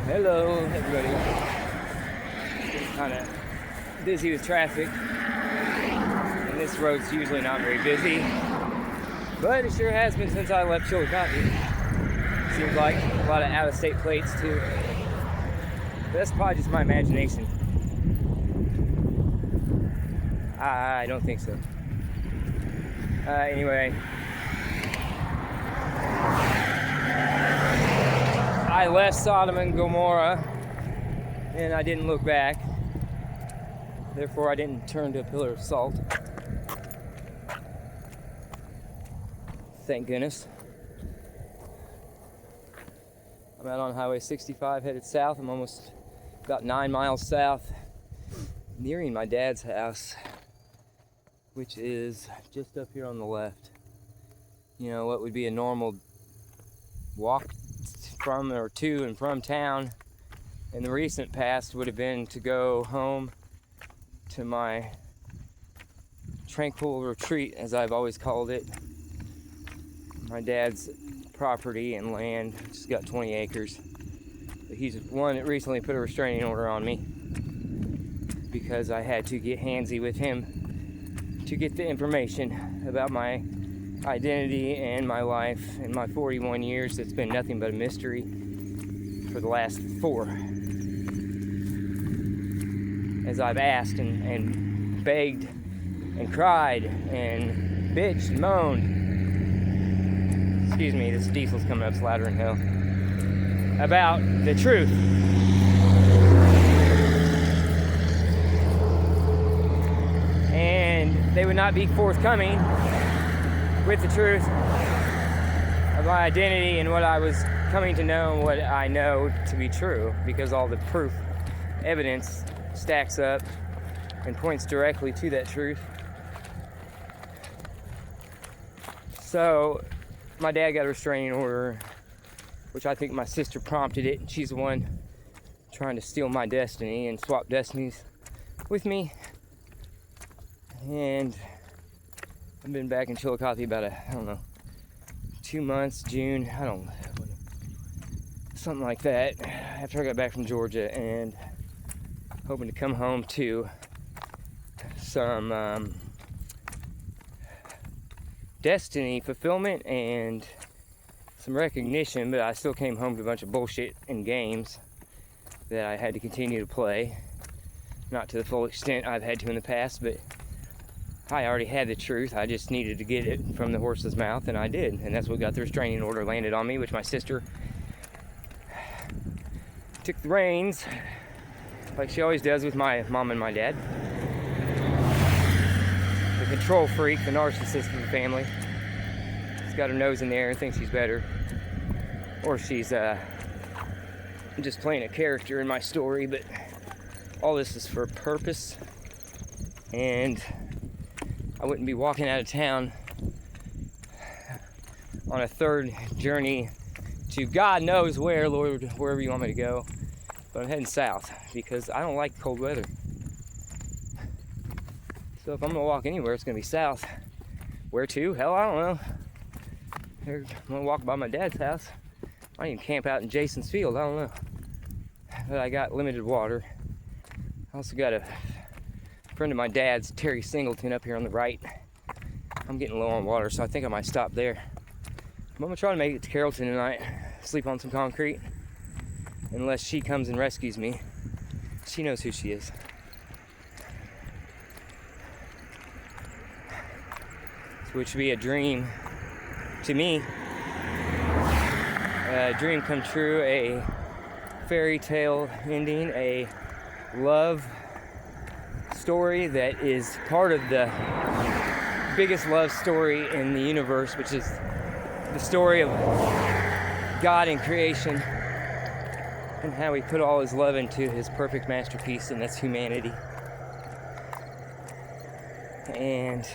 Hello, everybody. Getting kind of busy with traffic, and this road's usually not very busy, but it sure has been since I left Chillicothe. Seems like a lot of out-of-state plates too. But that's probably just my imagination. I don't think so. Anyway. I left Sodom and Gomorrah and I didn't look back. Therefore, I didn't turn to a pillar of salt. Thank goodness. I'm out on Highway 65 headed south. I'm almost about 9 miles south, nearing my dad's house, which is just up here on the left. You know, what would be a normal walk from or to and from town in the recent past would have been to go home to my tranquil retreat, as I've always called it. My dad's property and land, just got 20 acres. But he's one that recently put a restraining order on me because I had to get handsy with him to get the information about my identity and my life. In my 41 years, it's been nothing but a mystery for the last 4. As I've asked and begged and cried and bitched and moaned. Excuse me, this diesel's coming up louder than hell. About the truth. And they would not be forthcoming with the truth of my identity and what I was coming to know and what I know to be true, because all the proof, evidence stacks up and points directly to that truth. So my dad got a restraining order, which I think my sister prompted it. She's the one trying to steal my destiny and swap destinies with me. And I've been back in Chillicothe about 2 months, June, something like that, after I got back from Georgia, and hoping to come home to some destiny fulfillment and some recognition, but I still came home to a bunch of bullshit and games that I had to continue to play. Not to the full extent I've had to in the past, but I already had the truth. I just needed to get it from the horse's mouth, and I did. And that's what got the restraining order landed on me, which my sister took the reins, like she always does with my mom and my dad. The control freak, the narcissist of the family. She's got her nose in the air and thinks she's better. Or she's just playing a character in my story, but all this is for a purpose. And I wouldn't be walking out of town on a third journey to God knows where, Lord, wherever you want me to go. But I'm heading south because I don't like cold weather. So if I'm gonna walk anywhere, it's gonna be south. Where to? Hell, I don't know. I'm gonna walk by my dad's house. I might even camp out in Jason's field, I don't know. But I got limited water. I also got a friend of my dad's, Terry Singleton, up here on the right. I'm getting low on water, so I think I might stop there. But I'm gonna try to make it to Carrollton tonight, sleep on some concrete, unless she comes and rescues me. She knows who she is. Which would be a dream to me. A dream come true, a fairy tale ending, a love story that is part of the biggest love story in the universe, which is the story of God in creation and how he put all his love into his perfect masterpiece, and that's humanity. And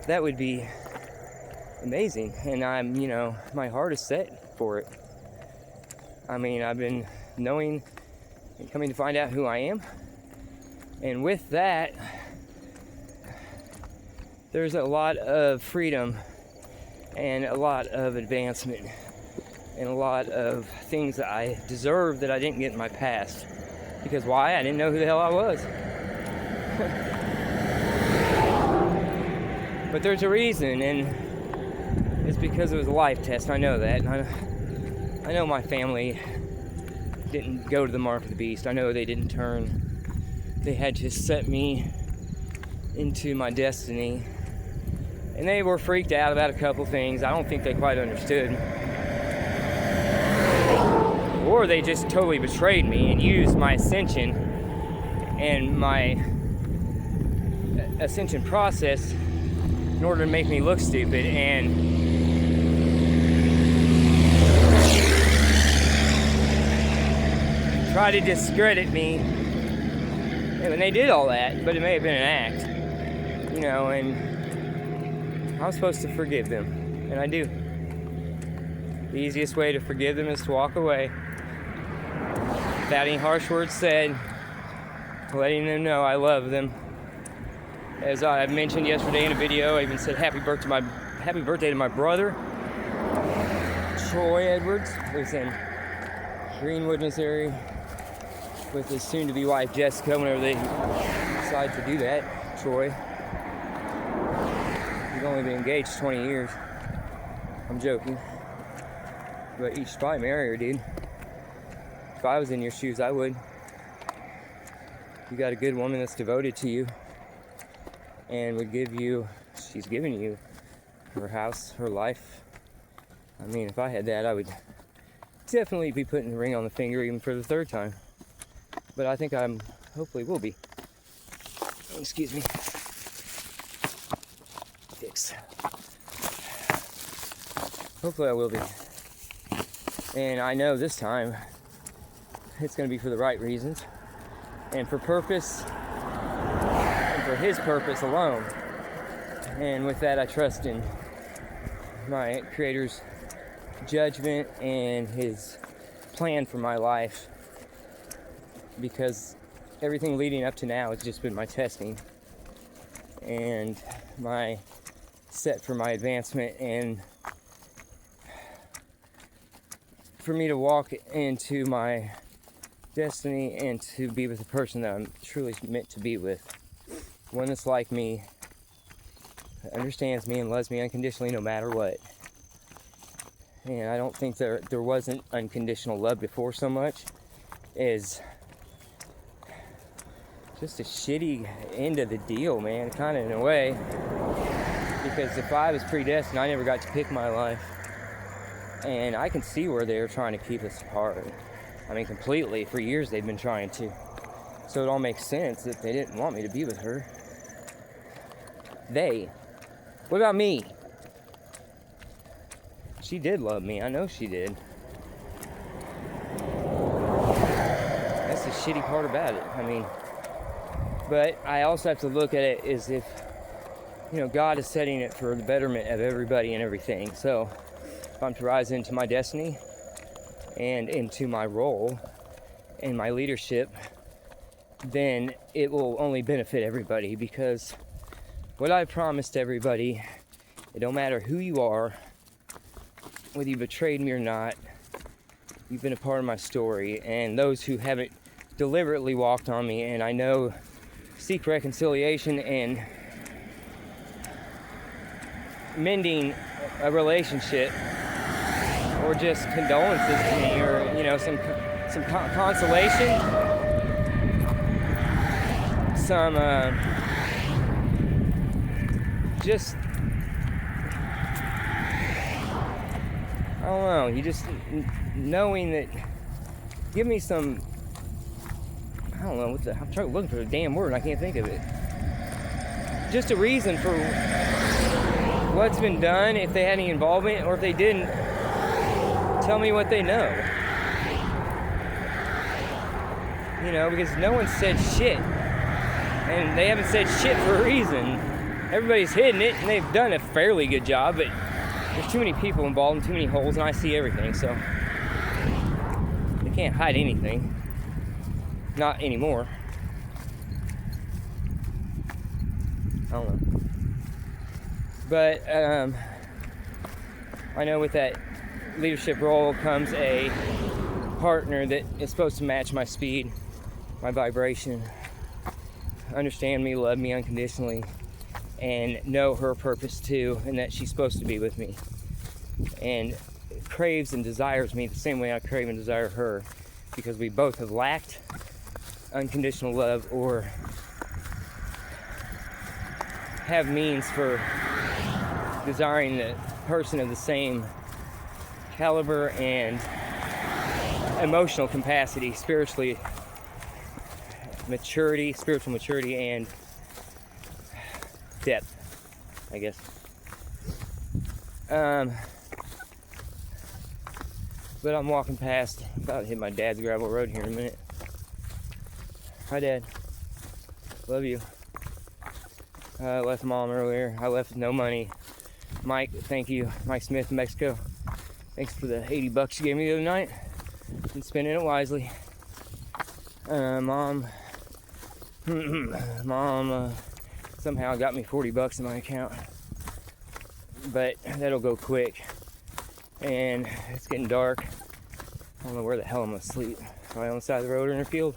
that would be amazing, and I'm, my heart is set for it. I mean, I've been knowing and coming to find out who I am, and with that, there's a lot of freedom and a lot of advancement and a lot of things that I deserved that I didn't get in my past. Because why? I didn't know who the hell I was. But there's a reason, and it's because it was a life test. I know that. And I know my family didn't go to the mark of the beast. I know they didn't turn. They had to set me into my destiny. And they were freaked out about a couple things. I don't think they quite understood. Or they just totally betrayed me and used my ascension and my ascension process in order to make me look stupid and try to discredit me. And they did all that, but it may have been an act, you know, and I was supposed to forgive them, and I do. The easiest way to forgive them is to walk away without any harsh words said, letting them know I love them. As I mentioned yesterday in a video, I even said happy birthday to my brother, Troy Edwards, who's in Greenwood, Missouri, with his soon-to-be wife Jessica, whenever they decide to do that. Troy. He's only been engaged 20 years. I'm joking. But you should probably marry her, dude. If I was in your shoes, I would. You got a good woman that's devoted to you and would give you, she's giving you her house, her life. I mean, if I had that, I would definitely be putting the ring on the finger even for the third time. But I think I'm, hopefully will be. Excuse me. Fix. Hopefully I will be. And I know this time it's going to be for the right reasons and for purpose and for his purpose alone. And with that, I trust in my Creator's judgment and his plan for my life, because everything leading up to now has just been my testing and my set for my advancement, and for me to walk into my destiny and to be with the person that I'm truly meant to be with. One that's like me, that understands me and loves me unconditionally no matter what. And I don't think there wasn't unconditional love before so much as just a shitty end of the deal, man, kind of in a way. Because if I was predestined, I never got to pick my life. And I can see where they're trying to keep us apart. I mean, completely. For years they've been trying to. So it all makes sense that they didn't want me to be with her. They. What about me? She did love me. I know she did. That's the shitty part about it. I mean, but I also have to look at it as if, you know, God is setting it for the betterment of everybody and everything. So if I'm to rise into my destiny and into my role and my leadership, then it will only benefit everybody, because what I promised everybody, it don't matter who you are, whether you betrayed me or not, you've been a part of my story. And those who haven't deliberately walked on me, and I know seek reconciliation and mending a relationship, or just condolences to me, or, you know, some consolation, some just, I don't know, you just knowing that, give me some, I don't know, I'm looking for a damn word, I can't think of it. Just a reason for what's been done, if they had any involvement, or if they didn't, tell me what they know. You know, because no one said shit. And they haven't said shit for a reason. Everybody's hidden it, and they've done a fairly good job, but there's too many people involved and too many holes, and I see everything, so they can't hide anything. Not anymore. I don't know. But I know with that leadership role comes a partner that is supposed to match my speed, my vibration, understand me, love me unconditionally, and know her purpose too, and that she's supposed to be with me, and craves and desires me the same way I crave and desire her, because we both have lacked unconditional love or have means for desiring the person of the same caliber and emotional capacity, spiritual maturity, and depth, I guess. But I'm walking past, about to hit my dad's gravel road here in a minute. Hi, Dad. Love you. I left Mom earlier. I left with no money. Mike, thank you. Mike Smith in Mexico. Thanks for the $80 you gave me the other night. Been spending it wisely. Mom somehow got me $40 in my account. But that'll go quick. And it's getting dark. I don't know where the hell I'm gonna sleep. Probably on the side of the road or in a field.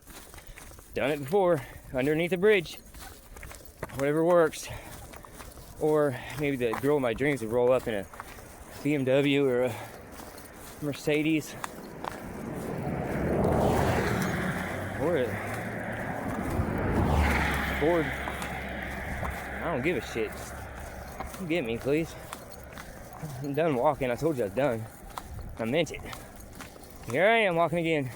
Done it before. Underneath a bridge. Whatever works. Or maybe the girl of my dreams would roll up in a BMW or a Mercedes. Or a Ford. I don't give a shit. Just come get me, please. I'm done walking. I told you I was done. I meant it. Here I am walking again.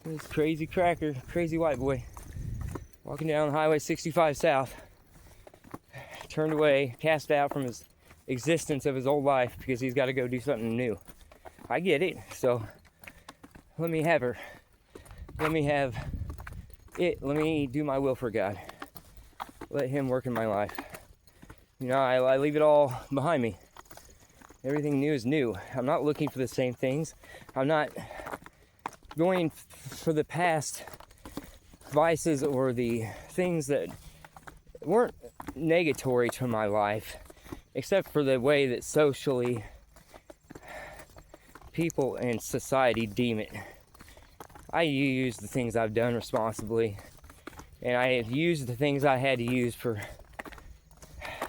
This crazy cracker, crazy white boy, walking down Highway 65 South, turned away, cast out from his existence of his old life because he's got to go do something new. I get it, so let me have her. Let me have it. Let me do my will for God. Let Him work in my life. You know, I leave it all behind me. Everything new is new. I'm not looking for the same things. I'm not going for the past vices or the things that weren't negatory to my life, except for the way that socially people and society deem it. I use the things I've done responsibly, and I have used the things I had to use for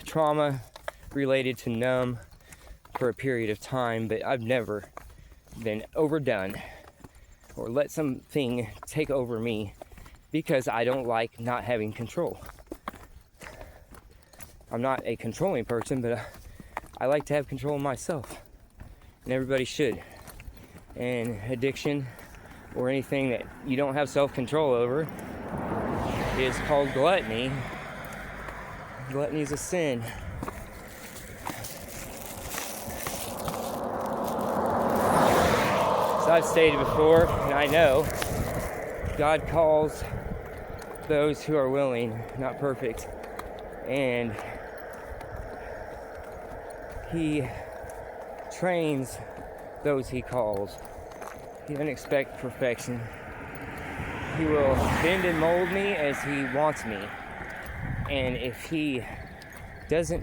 trauma related to numb for a period of time, but I've never been overdone or let something take over me because I don't like not having control. I'm not a controlling person, but I like to have control of myself, and everybody should. And addiction or anything that you don't have self-control over is called gluttony. Gluttony is a sin. So I've stated before, and I know, God calls those who are willing, not perfect. And He trains those He calls. He doesn't expect perfection. He will bend and mold me as He wants me. And if He doesn't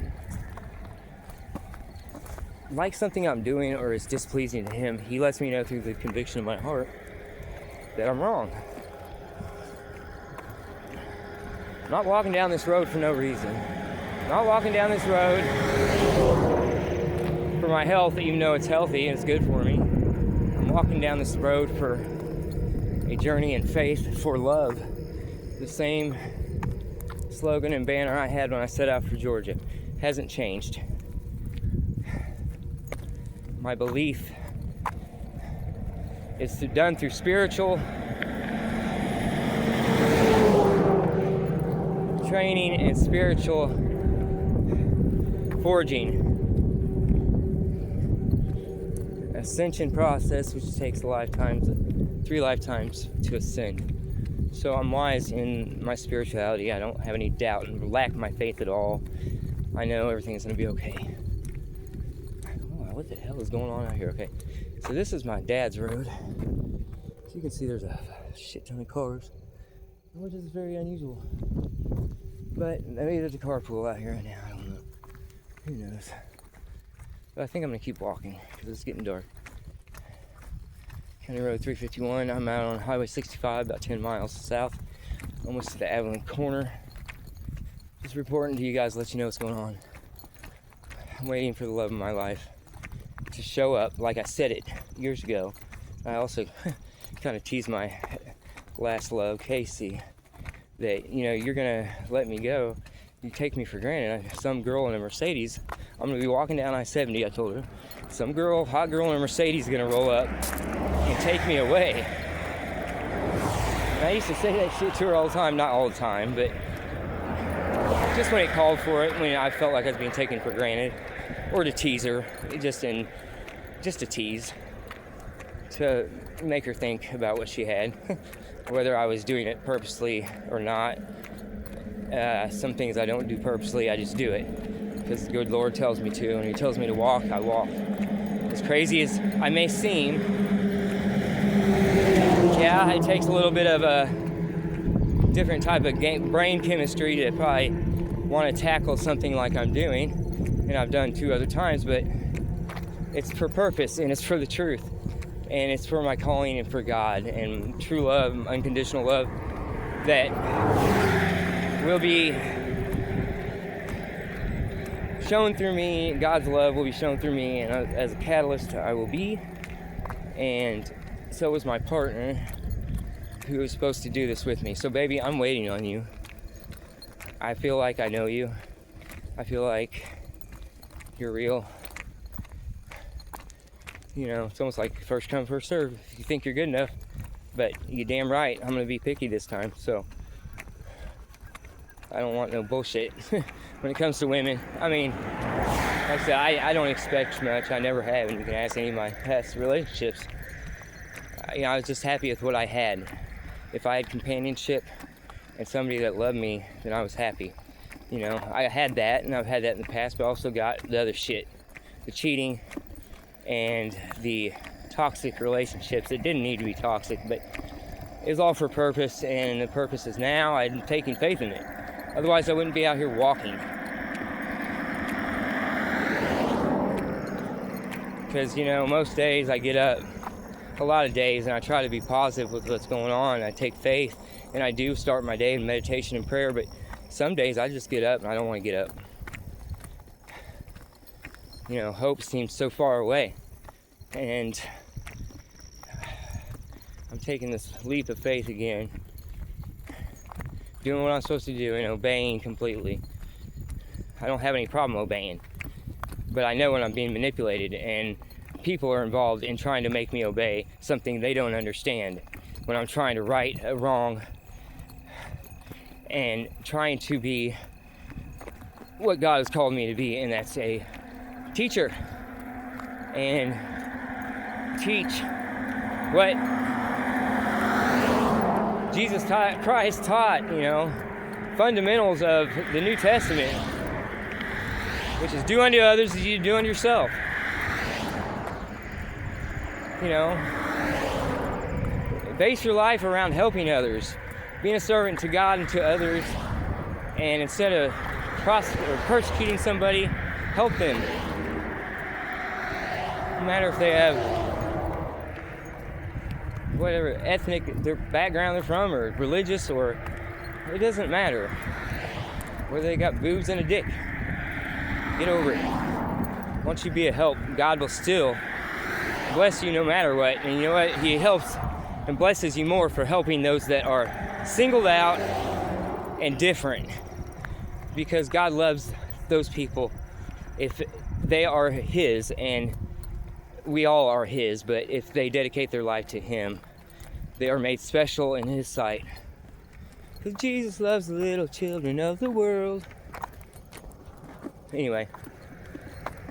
like something I'm doing or is displeasing to Him, He lets me know through the conviction of my heart that I'm wrong. I'm not walking down this road for no reason. I'm not walking down this road for my health, even though it's healthy and it's good for me. I'm walking down this road for a journey in faith, for love. The same slogan and banner I had when I set out for Georgia hasn't changed. My belief is done through spiritual training and spiritual forging. Ascension process, which takes 3 lifetimes to ascend. So I'm wise in my spirituality. I don't have any doubt and lack my faith at all. I know everything's going to be okay. What the hell is going on out here? Okay, so this is my dad's road. As you can see, there's a shit ton of cars. which is very unusual. But maybe there's a carpool out here right now. I don't know. Who knows? But I think I'm gonna keep walking because it's getting dark. County Road 351. I'm out on Highway 65, about 10 miles south, almost to the Abilene corner. Just reporting to you guys, let you know what's going on. I'm waiting for the love of my life to show up, like I said it years ago. I also kind of teased my last love, Casey, that, you know, you're gonna let me go. You take me for granted. Some girl in a Mercedes, I'm gonna be walking down I-70, I told her. Some girl, hot girl in a Mercedes is gonna roll up and take me away. And I used to say that shit to her all the time, not all the time, but just when it called for it, when I felt like I was being taken for granted, or to tease her, just to tease, to make her think about what she had, whether I was doing it purposely or not. Some things I don't do purposely, I just do it because the good Lord tells me to, and He tells me to walk, I walk. As crazy as I may seem, yeah, it takes a little bit of a different type of brain chemistry to probably want to tackle something like I'm doing, and I've done 2 other times, but it's for purpose, and it's for the truth, and it's for my calling and for God, and true love, unconditional love that will be shown through me. God's love will be shown through me, and as a catalyst I will be, and so is my partner who is supposed to do this with me. So baby, I'm waiting on you. I feel like I know you. I feel like you're real. You know, it's almost like first come, first serve. If you think you're good enough, but you're damn right, I'm gonna be picky this time. So I don't want no bullshit when it comes to women. I mean, like I said, I don't expect much. I never have, and you can ask any of my past relationships. You know, I was just happy with what I had. If I had companionship and somebody that loved me, then I was happy. You know, I had that, and I've had that in the past, but I also got the other shit. The cheating and the toxic relationships. It didn't need to be toxic, but it was all for purpose, and the purpose is now I'm taking faith in it. Otherwise, I wouldn't be out here walking. Because, you know, most days I get up, a lot of days, and I try to be positive with what's going on. I take faith, and I do start my day in meditation and prayer, but some days I just get up and I don't want to get up. You know, hope seems so far away, and I'm taking this leap of faith again, doing what I'm supposed to do and obeying completely. I don't have any problem obeying, but I know when I'm being manipulated, and people are involved in trying to make me obey something they don't understand, when I'm trying to right a wrong and trying to be what God has called me to be, and that's a teacher, and teach what Jesus Christ taught, you know, fundamentals of the New Testament, which is do unto others as you do unto yourself. You know, base your life around helping others, being a servant to God and to others, and instead of persecuting somebody, help them. No matter if they have whatever ethnic their background they're from, or religious, or it doesn't matter. Whether they got boobs and a dick, get over it. Once you be a help, God will still bless you no matter what. And you know what? He helps and blesses you more for helping those that are singled out and different, because God loves those people if they are His, and we all are His, but if they dedicate their life to Him, they are made special in His sight. Because Jesus loves the little children of the world. Anyway,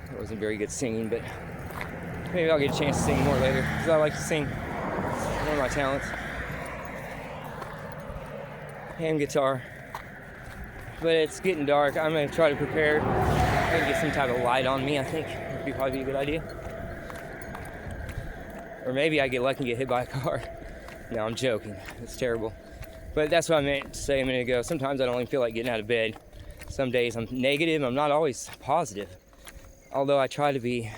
that wasn't very good singing, but maybe I'll get a chance to sing more later, because I like to sing. One of my talents. And guitar. But it's getting dark. I'm going to try to prepare. I'm going to get some type of light on me, I think. Would probably be a good idea. Or maybe I get lucky and get hit by a car. No, I'm joking. It's terrible. But that's what I meant to say a minute ago. Sometimes I don't even feel like getting out of bed. Some days I'm negative. I'm not always positive. Although I try to be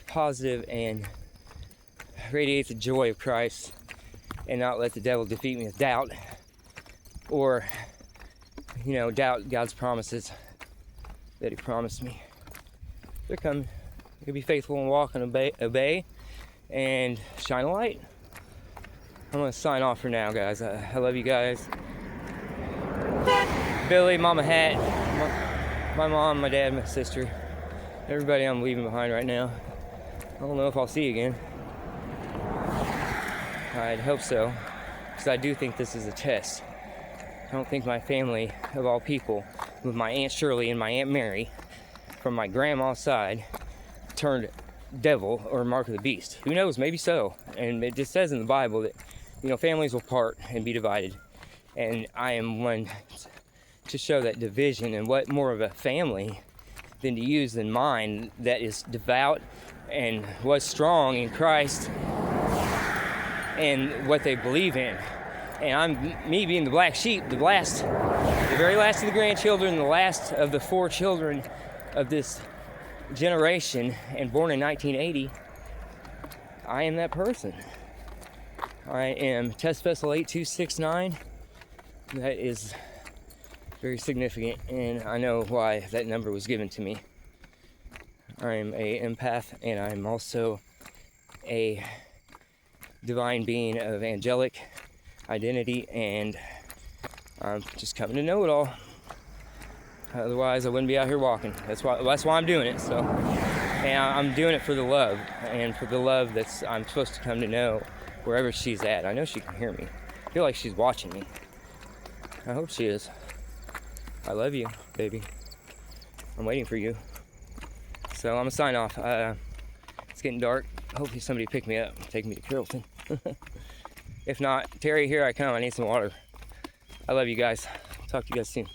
positive and radiate the joy of Christ and not let the devil defeat me with doubt or, doubt God's promises that he promised me. They're coming. You'll be faithful and walk and obey and shine a light. I'm going to sign off for now, guys. I love you guys. Billy, Mama Hat, my mom, my dad, my sister, everybody I'm leaving behind right now. I don't know if I'll see you again. I'd hope so, because I do think this is a test. I don't think my family, of all people, with my Aunt Shirley and my Aunt Mary, from my grandma's side, turned devil or mark of the beast. Who knows? Maybe so. And it just says in the Bible that, families will part and be divided. And I am one to show that division, and what more of a family than to use than mine that is devout and was strong in Christ and what they believe in. And me being the black sheep, the very last of the grandchildren, the last of the 4 children of this generation, and born in 1980, I am that person. I am test vessel 8269. That is very significant, and I know why that number was given to me. I'm an empath, and I'm also a divine being of angelic identity, and I'm just coming to know it all. Otherwise, I wouldn't be out here walking. That's why I'm doing it. So, and I'm doing it for the love, and for the love I'm supposed to come to know wherever she's at. I know she can hear me. I feel like she's watching me. I hope she is. I love you, baby. I'm waiting for you. So I'm gonna sign off. It's getting dark. Hopefully somebody pick me up and take me to Carrollton. If not, Terry, here I come. I need some water. I love you guys. Talk to you guys soon.